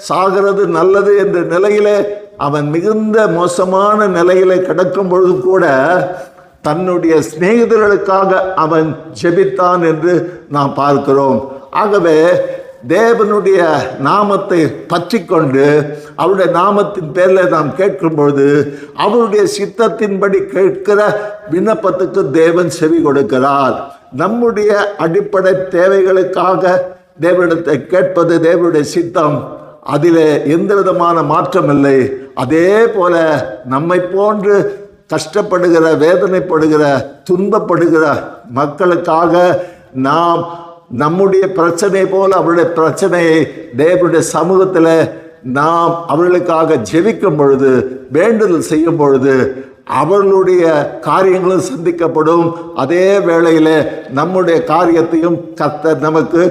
சாகிறது நல்லது என்ற நிலையில அவன் மிகுந்த மோசமான நிலையில கிடக்கும் பொழுது கூட தன்னுடைய சிநேகிதர்களுக்காக அவன் ஜெபித்தான் என்று நாம் பார்க்கிறோம். ஆகவே தேவனுடைய நாமத்தை பற்றி கொண்டு அவருடைய நாமத்தின் பேரில் நாம் கேட்கும் பொழுது அவருடைய சித்தத்தின்படி கேட்கிற விண்ணப்பத்துக்கு தேவன் செவி கொடுக்கிறார். நம்முடைய அடிப்படை தேவைகளுக்காக தேவனிடத்தை கேட்பது தேவனுடைய சித்தம். அதில் எந்த விதமான மாற்றம் இல்லை. அதே போல நம்மை போன்று கஷ்டப்படுகிற, வேதனைப்படுகிற, துன்பப்படுகிற மக்களுக்காக நாம் நம்முடைய பிரச்சனை போல அவருடைய பிரச்சனையை தேவனுடைய சமூகத்தில் நாம் அவர்களுக்காக ஜெபிக்கும் பொழுது, வேண்டுதல் செய்யும் பொழுது அவர்களுடைய காரியங்களும் சந்திக்கப்படும். அதே வேளையில் நம்முடைய காரியத்தையும் கர்த்தர் நமக்கு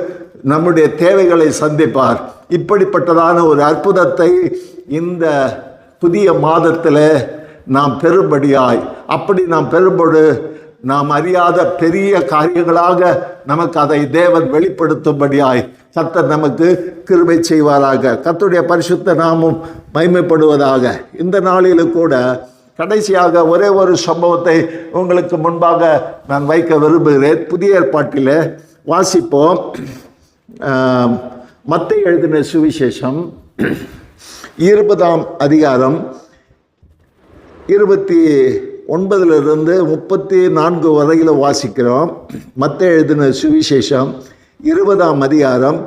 நம்முடைய தேவைகளை சந்திப்பார். இப்படிப்பட்டதான ஒரு அற்புதத்தை இந்த புதிய மாதத்தில் நாம் பெறும்படியாய், அப்படி நாம் பெறும்போது நாம் அறியாத பெரிய காரியங்களாக நமக்கு அதை தேவன் வெளிப்படுத்தும்படியாய் கர்த்தர் நமக்கு கிருபை செய்வாராக. கர்த்தருடைய பரிசுத்த நாமம் மகிமைப்படுவதாக. இந்த நாளிலும் கூட கடைசியாக ஒரே ஒரு சம்பவத்தை உங்களுக்கு முன்பாக நான் வைக்க விரும்புகிறேன். புதிய ஏற்பாட்டில் வாசிப்போம். மத்தேயு எழுதின சுவிசேஷம் 20ஆம் அதிகாரம் 29 34 வரையில் வாசிக்கிறோம். மத்தேயு எழுதின சுவிசேஷம் 20ஆம் அதிகாரம்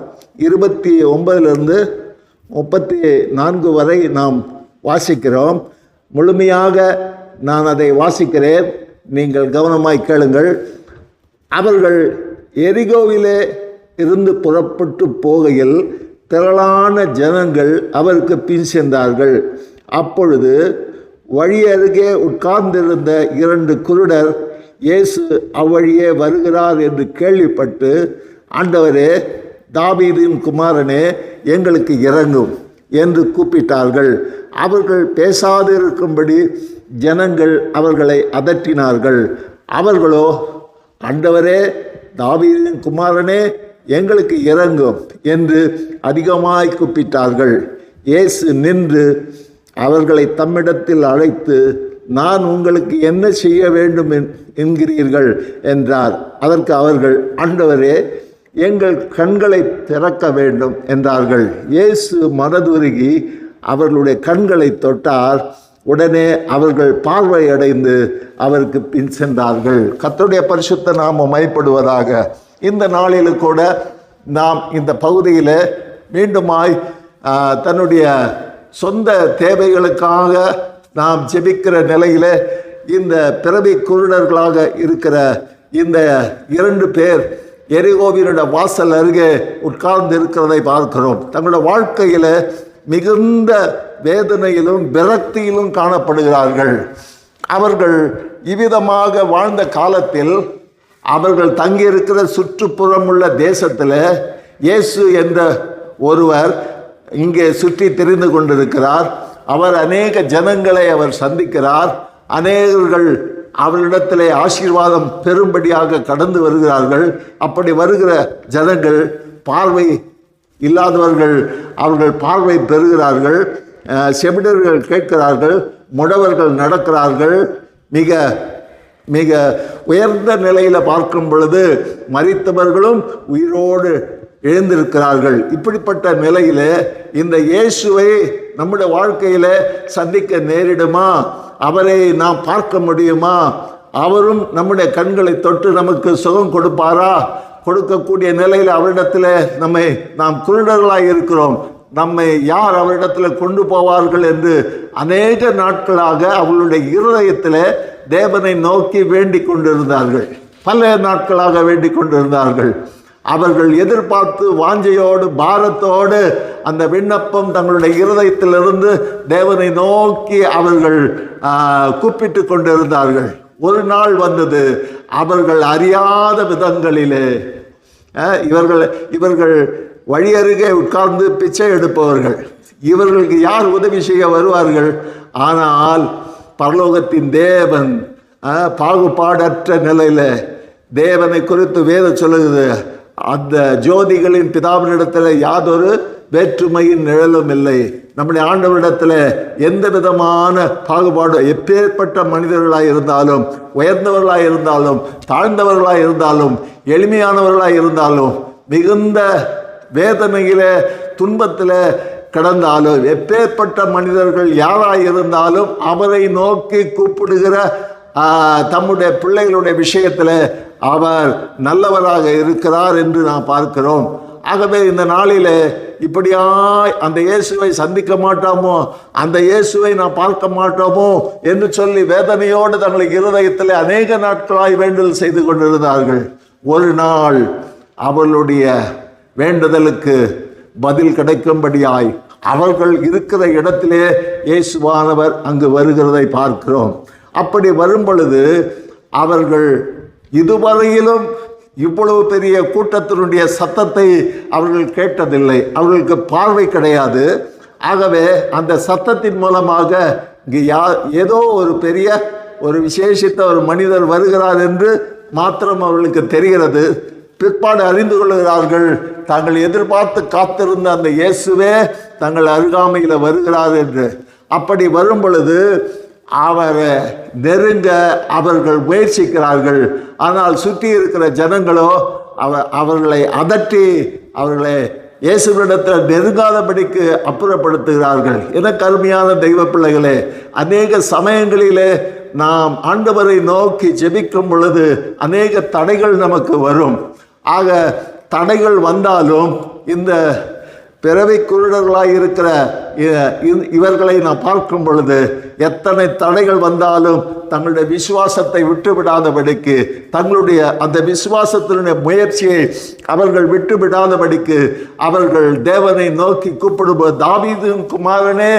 29 34 வரை நாம் வாசிக்கிறோம். முழுமையாக நான் அதை வாசிக்கிறேன், நீங்கள் கவனமாய் கேளுங்கள். அவர்கள் எரிகோவிலே இருந்து புறப்பட்டு போகையில் திரளான ஜனங்கள் அவருக்கு பின் சென்றார்கள். அப்பொழுது வழி அருகே உட்கார்ந்திருந்த 2 குருடர் இயேசு அவ்வழியே வருகிறார் என்று கேள்விப்பட்டு, ஆண்டவரே, தாவீதின் குமாரனே, எங்களுக்கு இரங்கும் என்று கூப்பிட்டார்கள். அவர்கள் பேசாதிருக்கும்படி ஜனங்கள் அவர்களை அதட்டினார்கள். அவர்களோ, ஆண்டவரே, தாவீதின் குமாரனே, எங்களுக்கு இரங்கும் என்று அதிகமாய் கூப்பிட்டார்கள். இயேசு நின்று அவர்களை தம்மிடத்தில் அழைத்து, நான் உங்களுக்கு என்ன செய்ய வேண்டும் என்கிறீர்கள் என்றார். அதற்கு அவர்கள், ஆண்டவரே, எங்கள் கண்களை திறக்க வேண்டும் என்றார்கள். இயேசு மனதுருகி அவர்களுடைய கண்களை தொட்டார். உடனே அவர்கள் பார்வையடைந்து அவருக்கு பின் சென்றார்கள். கர்த்தருடைய பரிசுத்த நாமம் மகிமைப்படுவதாக. இந்த நாளில் கூட நாம் இந்த பகுதியில் மீண்டுமாய் தன்னுடைய சொந்த தேவைகளுக்காக நாம் ஜெபிக்கிற நிலையில் இந்த பிறவி குருடர்களாக இருக்கிற இந்த 2 பேர் எரிகோவினுடைய வாசல் அருகே உட்கார்ந்து இருக்கிறதை பார்க்கிறோம். தங்களுடைய வாழ்க்கையில் மிகுந்த வேதனையிலும் விரக்தியிலும் காணப்படுகிறார்கள். அவர்கள் இவ்விதமாக வாழ்ந்த காலத்தில் அவர்கள் தங்கியிருக்கிற சுற்றுப்புறம் உள்ள தேசத்தில் இயேசு என்ற ஒருவர் இங்கே சுற்றி திரிந்து கொண்டிருக்கிறார். அவர் அநேக ஜனங்களை அவர் சந்திக்கிறார். அநேகர்கள் அவரிடத்திலே ஆசீர்வாதம் பெறும்படியாக கடந்து வருகிறார்கள். அப்படி வருகிற ஜனங்கள், பார்வை இல்லாதவர்கள் அவர்கள் பார்வை பெறுகிறார்கள். செவிடர்கள் கேட்கிறார்கள், முடவர்கள் நடக்கிறார்கள். மிக மிக உயர்ந்த நிலையில் பார்க்கும் பொழுது மரித்தவர்களும் உயிரோடு எழுந்திருக்கிறார்கள். இப்படிப்பட்ட நிலையில் இந்த இயேசுவை நம்முடைய வாழ்க்கையில் சந்திக்க நேரிடுமா? அவரை நாம் பார்க்க முடியுமா? அவரும் நம்முடைய கண்களை தொட்டு நமக்கு சுகம் கொடுப்பாரா? கொடுக்கக்கூடிய நிலையில் அவரிடத்தில் நாம் குருடர்களாக இருக்கிறோம். நம்மை யார் அவரிடத்தில் கொண்டு போவார்கள் என்று அநேக நாட்களாக அவர்களுடைய இருதயத்தில் தேவனை நோக்கி வேண்டிக் கொண்டிருந்தார்கள். பல நாட்களாக வேண்டிக் கொண்டிருந்தார்கள். அவர்கள் எதிர்பார்த்து வாஞ்சையோடு பாரத்தோடு அந்த விண்ணப்பம் தங்களுடைய இருதயத்திலிருந்து தேவனை நோக்கி அவர்கள் கூப்பிட்டு கொண்டிருந்தார்கள். ஒரு நாள் வந்தது, அவர்கள் அறியாத விதங்களிலே இவர்கள் வழியருகே உட்கார்ந்து பிச்சை எடுப்பவர்கள். இவர்களுக்கு யார் உதவி செய்ய வருவார்கள்? ஆனால் பரலோகத்தின் தேவன் பாகுபாடற்ற நிலையில் தேவனை குறித்து வேதம் சொல்லுகிறது, அந்த ஜோதிகளின் பிதாவினிடத்தில் யாதொரு வேற்றுமையின் நிழலும் இல்லை. நம்முடைய ஆண்டவரிடத்தில் எந்த விதமான பாகுபாடு, எப்பேற்பட்ட மனிதர்களாக இருந்தாலும், உயர்ந்தவர்களாக இருந்தாலும், தாழ்ந்தவர்களாக இருந்தாலும், எளிமையானவர்களாக இருந்தாலும், மிகுந்த வேதனையில துன்பத்தில் கடந்தாலும், எப்பேற்பட்ட மனிதர்கள் யாராக இருந்தாலும் அவரை நோக்கி கூப்பிடுகிற தம்முடைய பிள்ளைகளுடைய விஷயத்தில் அவர் நல்லவராக இருக்கிறார் என்று நாம் பார்க்கிறோம். ஆகவே இந்த நாளில் இப்படியாய் அந்த இயேசுவை சந்திக்க மாட்டோமோ, அந்த இயேசுவை நான் பார்க்க மாட்டோமோ என்று சொல்லி வேதனையோடு தங்களுக்கு இருதயத்தில் அநேக நாட்களாய் வேண்டுதல் செய்து கொண்டிருந்தார்கள். ஒரு நாள் அவர்களுடைய வேண்டுதலுக்கு பதில் கிடைக்கும்படியாய் அவர்கள் இருக்கிற இடத்திலே இயேசுவானவர் அங்கு வருகிறதை பார்க்கிறோம். அப்படி வரும் பொழுது அவர்கள் இதுவரையிலும் இவ்வளவு பெரிய கூட்டத்தினுடைய சத்தத்தை அவர்கள் கேட்டதில்லை, அவர்களுக்கு பார்வை கிடையாது. ஆகவே அந்த சத்தத்தின் மூலமாக இங்கு ஏதோ ஒரு பெரிய ஒரு விசேஷித்த ஒரு மனிதர் வருகிறார் என்று மாத்திரம் அவர்களுக்கு தெரிகிறது. பிற்பாடு அறிந்து கொள்கிறார்கள், தாங்கள் எதிர்பார்த்து காத்திருந்த அந்த இயேசுவே தங்கள் அருகாமையில் வருகிறார் என்று. அப்படி வரும் பொழுது அவரை நெருங்க அவர்கள் முயற்சிக்கிறார்கள். ஆனால் சுற்றி இருக்கிற ஜனங்களோ அவர்களை அதட்டி அவர்களை இயேசுவிடத்தில் நெருங்காதபடிக்கு அப்புறப்படுத்துகிறார்கள். எனக்கு அருமையான தெய்வ பிள்ளைகளே, அநேக சமயங்களிலே நாம் ஆண்டவரை நோக்கி ஜெபிக்கும் பொழுது அநேக தடைகள் நமக்கு வரும். ஆக தடைகள் வந்தாலும் இந்த பிறவி குருடர்களாக இருக்கிற இவர்களை நாம் பார்க்கும் பொழுது எத்தனை தடைகள் வந்தாலும் தங்களுடைய விசுவாசத்தை விட்டுவிடாதபடிக்கு, தங்களுடைய அந்த விசுவாசத்தினுடைய முயற்சியை அவர்கள் விட்டுவிடாதபடிக்கு அவர்கள் தேவனை நோக்கி கூப்பிடும்போது, தாவீதின் குமாரனே,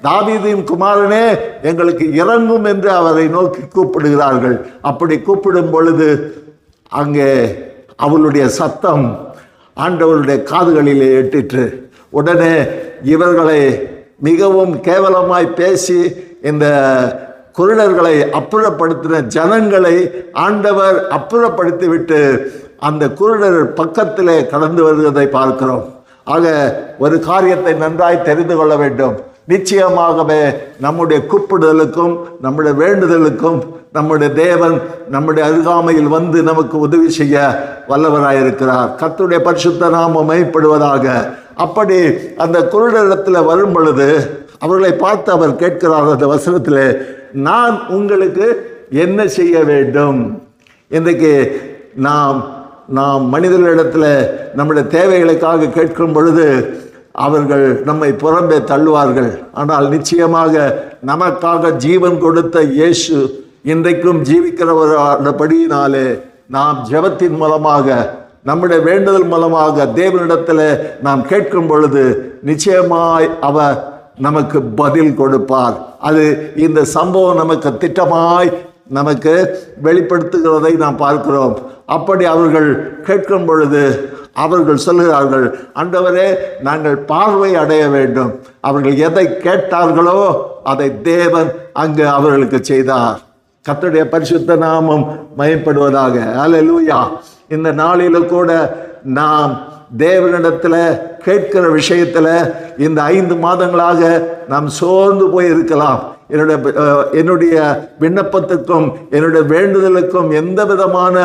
தாவீதின் குமாரனே எங்களுக்கு இறங்கும் என்று அவரை நோக்கி கூப்பிடுகிறார்கள். அப்படி கூப்பிடும் பொழுது அங்கே அவளுடைய சத்தம் ஆண்டவருடைய காதுகளிலே எட்டிற்று. உடனே இவர்களை மிகவும் கேவலமாய் பேசி இந்த குருடர்களை அப்புறப்படுத்தின ஜனங்களை ஆண்டவர் அப்புறப்படுத்திவிட்டு அந்த குருடர் பக்கத்திலே கடந்து வருவதை பார்க்கிறோம். ஆக ஒரு காரியத்தை நன்றாய் தெரிந்து கொள்ள வேண்டும். நிச்சயமாகவே நம்முடைய கூப்பிடுதலுக்கும் நம்முடைய வேண்டுதலுக்கும் நம்முடைய தேவன் நம்முடைய அருகாமையில் வந்து நமக்கு உதவி செய்ய வல்லவராயிருக்கிறார். கர்த்தருடைய பரிசுத்த நாமம் மகிமைப்படுவதாக. அப்படி அந்த குருடரிடத்தில் வரும் பொழுது அவர்களை பார்த்து அவர் கேட்கிறார் அந்த வசனத்தில், நான் உங்களுக்கு என்ன செய்ய வேண்டும்? இன்றைக்கு நாம் மனிதர்களிடத்தில் நம்முடைய தேவைகளுக்காக கேட்கும் பொழுது அவர்கள் நம்மை புறம்பே தள்ளுவார்கள். ஆனால் நிச்சயமாக நமக்காக ஜீவன் கொடுத்த இயேசு இன்றைக்கும் ஜீவிக்கிறவர்களபடியினாலே நாம் ஜெபத்தின் மூலமாக நம்முடைய வேண்டுதல் மூலமாக தேவனிடத்தில் நாம் கேட்கும் பொழுது நிச்சயமாய் அவர் நமக்கு பதில் கொடுப்பார். அது இந்த சம்பவம் நமக்கு திட்டமாய் நமக்கு வெளிப்படுத்துகிறதை நாம் பார்க்கிறோம். அப்படி அவர்கள் கேட்கும் பொழுது அவர்கள் சொல்கிறார்கள், ஆண்டவரே நாங்கள் பார்வை அடைய வேண்டும். அவர்கள் எதை கேட்டார்களோ அதை தேவன் அங்கு அவர்களுக்கு செய்தார். கர்த்தருடைய பரிசுத்த நாமம் மகிமைப்படுவதாக. அல்லேலூயா. இந்த நாளிலும் கூட நாம் தேவனிடத்தில் கேட்கிற விஷயத்தில் இந்த 5 மாதங்களாக நாம் சோர்ந்து போயிருக்கலாம். என்னுடைய விண்ணப்பத்துக்கும் என்னுடைய வேண்டுதலுக்கும் எந்த விதமான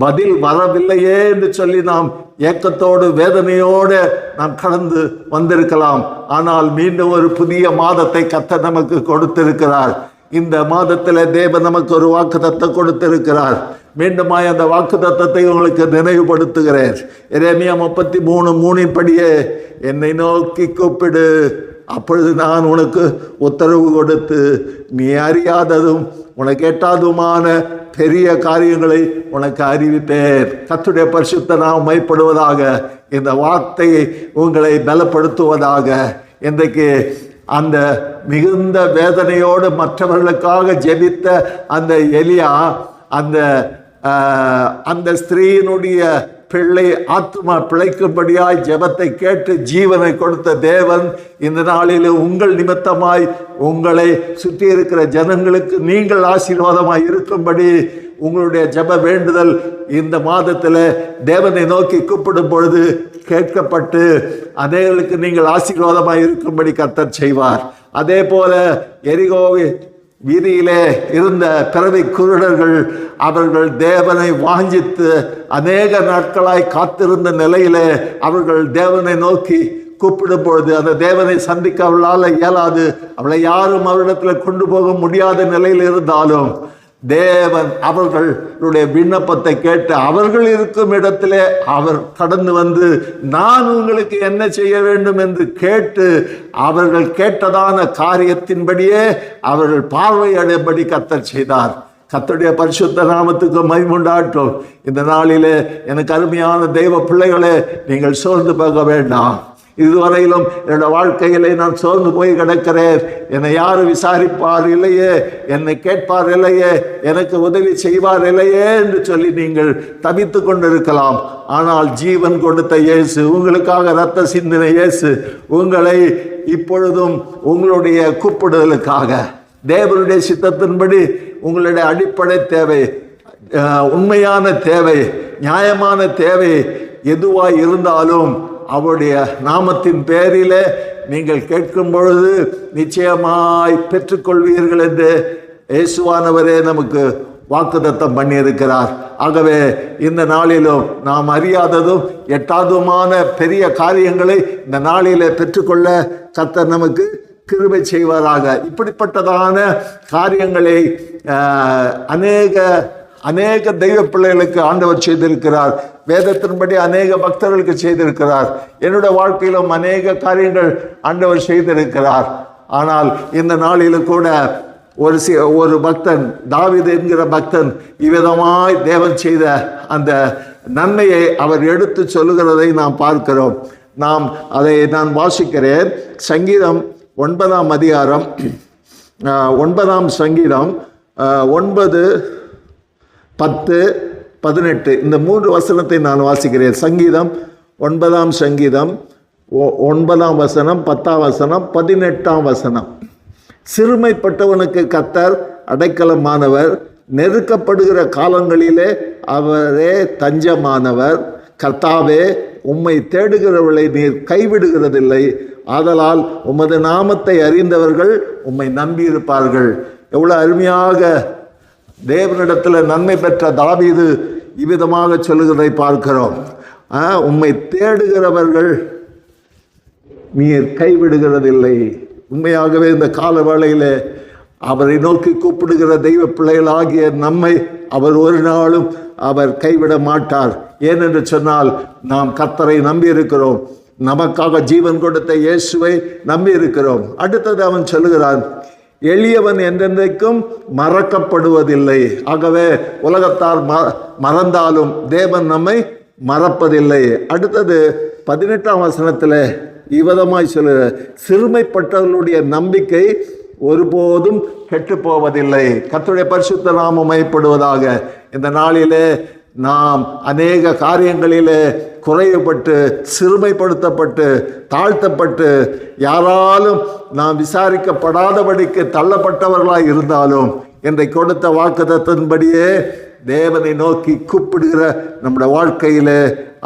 பதில் வரவில்லையே என்று சொல்லி நாம் ஏக்கத்தோடு வேதனையோடு நாம் கடந்து வந்திருக்கலாம். ஆனால் மீண்டும் ஒரு புதிய மாதத்தை கர்த்தர் நமக்கு கொடுத்திருக்கிறார். இந்த மாதத்தில் தேவன் நமக்கு ஒரு வாக்குத்தத்தம் கொடுத்திருக்கிறார். மீண்டுமாய் அந்த வாக்குத்தத்தத்தை உங்களுக்கு நினைவுபடுத்துகிறேன். எரேமியா 33:3 படியே, என்னை நோக்கி கூப்பிடு, அப்பொழுது நான் உனக்கு உத்தரவு கொடுத்து நீ அறியாததும் உனக்கு எட்டாததுமான பெரிய காரியங்களை உனக்கு அறிவிப்பேன். கர்த்தருடைய பரிசுத்த நாமம் மகிமைப்படுவதாக. இந்த வார்த்தையை உங்களை பலப்படுத்துவதாக. இன்றைக்கு அந்த மிகுந்த வேதனையோடு மற்றவர்களுக்காக ஜெபித்த அந்த எலியா அந்த அந்த ஸ்திரீயினுடைய பிள்ளை ஆத்மா பிழைக்கும்படியாய் ஜெபத்தை கேட்டு ஜீவனை கொடுத்த தேவன் இந்த நாளில் உங்கள் நிமித்தமாய் உங்களை சுற்றி இருக்கிற ஜனங்களுக்கு நீங்கள் ஆசீர்வாதமாய் இருக்கும்படி உங்களுடைய ஜெப வேண்டுதல் இந்த மாதத்தில் தேவனை நோக்கி கூப்பிடும் பொழுது கேட்கப்பட்டு அதேகளுக்கு நீங்கள் ஆசீர்வாதமாய் இருக்கும்படி கர்த்தர் செய்வார். அதே போல எரிகோ வீதியிலே இருந்த பிறவி குருடர்கள் அவர்கள் தேவனை வாஞ்சித்து அநேக நாட்களாய் காத்திருந்த நிலையிலே அவர்கள் தேவனை நோக்கி கூப்பிடும் பொழுது அந்த தேவனை சந்திக்க அவளால் இயலாது, அவளை யாரும் அவரிடத்தில் கொண்டு போக முடியாத நிலையில் இருந்தாலும் தேவன் அவர்களுடைய விண்ணப்பத்தை கேட்டு அவர்கள் இருக்கும் இடத்திலே அவர் கடந்து வந்து நான் உங்களுக்கு என்ன செய்ய வேண்டும் என்று கேட்டு அவர்கள் கேட்டதான காரியத்தின்படியே அவர்கள் பார்வையிடும்படி கர்த்தர் செய்தார். கர்த்தருடைய பரிசுத்த நாமத்துக்கு மகிமையுண்டாகட்டும். இந்த நாளிலே எனக்கு அருமையான தெய்வ பிள்ளைகளே, நீங்கள் சோர்ந்து போக வேண்டாம். இதுவரையிலும் என்னோட வாழ்க்கையிலே நான் சோர்ந்து போய் கிடக்கிறேன், என்னை யாரும் விசாரிப்பார் இல்லையே, என்னை கேட்பார் இல்லையே, எனக்கு உதவி செய்வார் இல்லையே என்று சொல்லி நீங்கள் தவித்து கொண்டிருக்கலாம். ஆனால் ஜீவன் கொடுத்த இயேசு, உங்களுக்காக இரத்த சிந்தின இயேசு உங்களை இப்பொழுதும் உங்களுடைய கூப்பிடுதலுக்காக தேவனுடைய சித்தத்தின்படி உங்களுடைய அடிப்படை தேவை, உண்மையான தேவை, நியாயமான தேவை எதுவாய் இருந்தாலும் அவருடைய நாமத்தின் பேரிலே நீங்கள் கேட்கும் பொழுது நிச்சயமாய் பெற்றுக்கொள்வீர்கள் என்று இயேசுவானவரே நமக்கு வாக்குத்தத்தம் பண்ணியிருக்கிறார். ஆகவே இந்த நாளிலும் நாம் அறியாததும் எட்டாததுமான பெரிய காரியங்களை இந்த நாளிலே பெற்றுக்கொள்ள கர்த்தர் நமக்கு கிருபை செய்வாராக. இப்படிப்பட்டதான காரியங்களை அநேக தெய்வ பிள்ளைகளுக்கு ஆண்டவர் செய்திருக்கிறார். வேதத்தின்படி அநேக பக்தர்களுக்கு செய்திருக்கிறார். என்னுடைய வாழ்க்கையிலும் அநேக காரியங்கள் ஆண்டவர் செய்திருக்கிறார். ஆனால் இந்த நாளிலும் கூட ஒரு பக்தன், தாவீது என்கிற பக்தன், இவ்விதமாய் தேவன் செய்த அந்த நன்மையை அவர் எடுத்து சொல்லுகிறதை நாம் பார்க்கிறோம். அதை நான் வாசிக்கிறேன். சங்கீதம் 9ஆம் அதிகாரம் 9ஆம் சங்கீதம் 9, 10, 18 இந்த 3 வசனத்தை நான் வாசிக்கிறேன். சங்கீதம் 9ஆம் சங்கீதம் 9ஆம் வசனம், 10ஆம் வசனம், 18ஆம் வசனம். சிறுமைப்பட்டவனுக்கு கர்த்தர் அடைக்கலமானவர், நெருக்கப்படுகிற காலங்களிலே அவரே தஞ்சமானவர். கர்த்தாவே, உம்மை தேடுகிறவர்களை நீர் கைவிடுகிறதில்லை, ஆதலால் உமது நாமத்தை அறிந்தவர்கள் உம்மை நம்பியிருப்பார்கள். எவ்வளோ அருமையாக தேவனிடத்தில் நன்மை பெற்ற தாவீது இவ்விதமாக சொல்லுகிறதை பார்க்கிறோம். உம்மை தேடுகிறவர்கள் நீர் கைவிடுகிறதில்லை. உண்மையாகவே இந்த கால வேளையிலே அவரை நோக்கி கூப்பிடுகிற தெய்வ பிள்ளைகளாகிய நம்மை அவர் ஒரு நாளும் அவர் கைவிட மாட்டார். ஏனென்று சொன்னால் நாம் கர்த்தரை நம்பி இருக்கிறோம், நமக்காக ஜீவன் கொடுத்த இயேசுவை நம்பி இருக்கிறோம். அடுத்தது அவன் சொல்லுகிறான், எளியவன் என்றென்றைக்கும் மறக்கப்படுவதில்லை. ஆகவே உலகத்தார் மறந்தாலும் தேவன் நம்மை மறப்பதில்லை. அடுத்தது 18ஆம் வசனத்தில் இவ்விதமாய் சொல்லுற, சிறுமைப்பட்டவர்களுடைய நம்பிக்கை ஒருபோதும் கெட்டு போவதில்லை. கர்த்தருடைய பரிசுத்த நாமம் மகிமைப்படுவதாக. இந்த நாளிலே நாம் அநேக காரியங்களிலே குறைவுபட்டு, சிறுமைப்படுத்தப்பட்டு, தாழ்த்தப்பட்டு, யாராலும் நாம் விசாரிக்கப்படாதபடிக்கு தள்ளப்பட்டவர்களாய் இருந்தாலும் இன்றைக்கு கொடுத்த வாக்குத்தத்தின்படியே தேவனை நோக்கி கூப்பிடுகிற நம்முடைய வாழ்க்கையிலே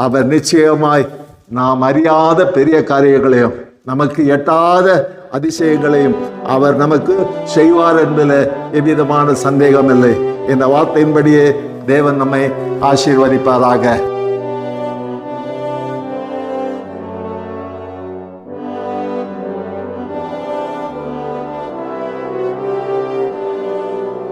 அவர் நிச்சயமாய் நாம் அறியாத பெரிய காரியங்களையும் நமக்கு எட்டாத அதிசயங்களையும் அவர் நமக்கு செய்வார் என்பதில் எவ்விதமான சந்தேகம் இல்லை. இந்த வார்த்தையின்படியே தேவன் நம்மை ஆசீர்வதிப்பாராக.